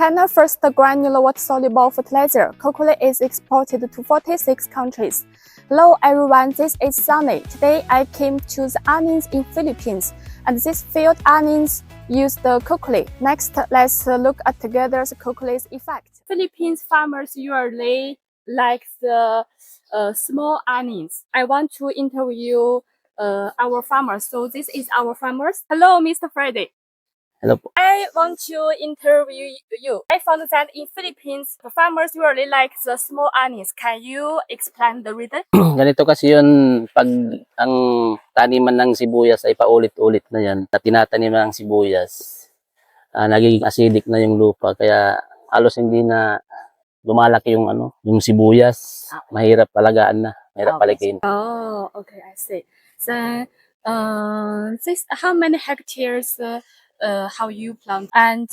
China's first granular water-soluble fertilizer, Cocoa is exported to 46 countries. Hello everyone, this is Sunny. Today I came to the onions in Philippines, and this field onions use the cocoa. Next, let's look at together the cocoa's effect. Philippines farmers usually like the small onions. I want to interview our farmers. So this is our farmers. Hello, Mr. Friday. Hello po. I want to interview you. I found that in Philippines, the farmers really like the small onions. Can you explain the reason? Ganito kasi yun, pag ang taniman ng sibuyas ay paulit-ulit na yan, at tinataniman ng sibuyas, nagiging acidic na yung lupa, kaya halos hindi na lumalaki yung yung sibuyas. Mahirap palagaan na, mahirap palikin. Oh, okay, I see. So, this how many hectares how you plant, and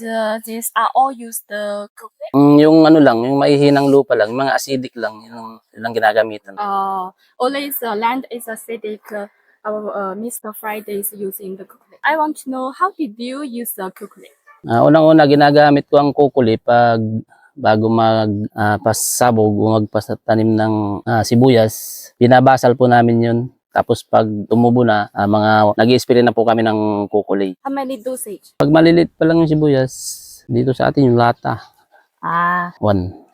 these are all used the cocoa? Yung lang, yung maihinang lupa lang, mga acidic lang, yun lang ginagamitan. Only the land is acidic. Our Mr. Friday is using the cocoa. I want to know, how did you use the cocoa? Unang-una, ginagamit ko ang kukuli pag bago magpasabog o magpatanim ng sibuyas. Binabasal po namin yun. Tapos pag tumubo na, nag-i-spray na po kami ng kukuli. How many dosage? Pag malilit pa lang yung sibuyas, dito sa atin yung lata.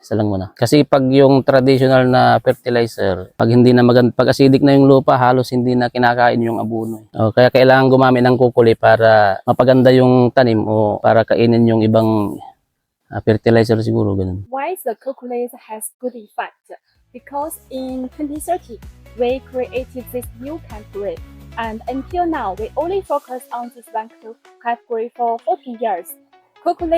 Isa lang muna. Kasi pag yung traditional na fertilizer, pag hindi na pag acidic na yung lupa, halos hindi na kinakain yung abono. Kaya kailangan gumamit ng kukuli para mapaganda yung tanim o para kainin yung ibang fertilizer siguro, ganun. Why the cocoa has good effect? Because in 2030, we created this new category, and until now, we only focus on this one category for 40 years. Cocoa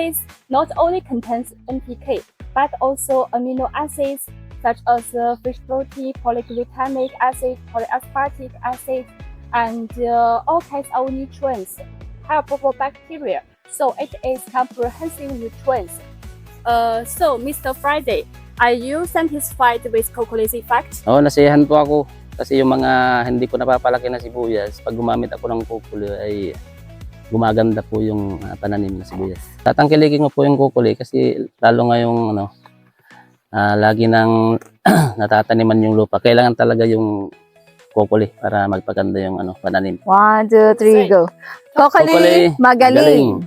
not only contains NPK, but also amino acids such as fish protein, polyglutamic acid, polyaspartic acid, and all kinds of nutrients helpful for bacteria. So it is comprehensive nutrients. So Mr. Friday, are you satisfied with cocoa's effect? Nasiyahan po ako. Kasi yung mga hindi ko napapalaki na sibuyas, pag gumamit ako ng kukuli ay gumaganda po yung pananim na sibuyas. Tatangkilikin ko po yung kukuli kasi lalo nga yung lagi nang natataniman yung lupa. Kailangan talaga yung kukuli para magpaganda yung pananim. 1, 2, 3, go. Kokoli, magaling.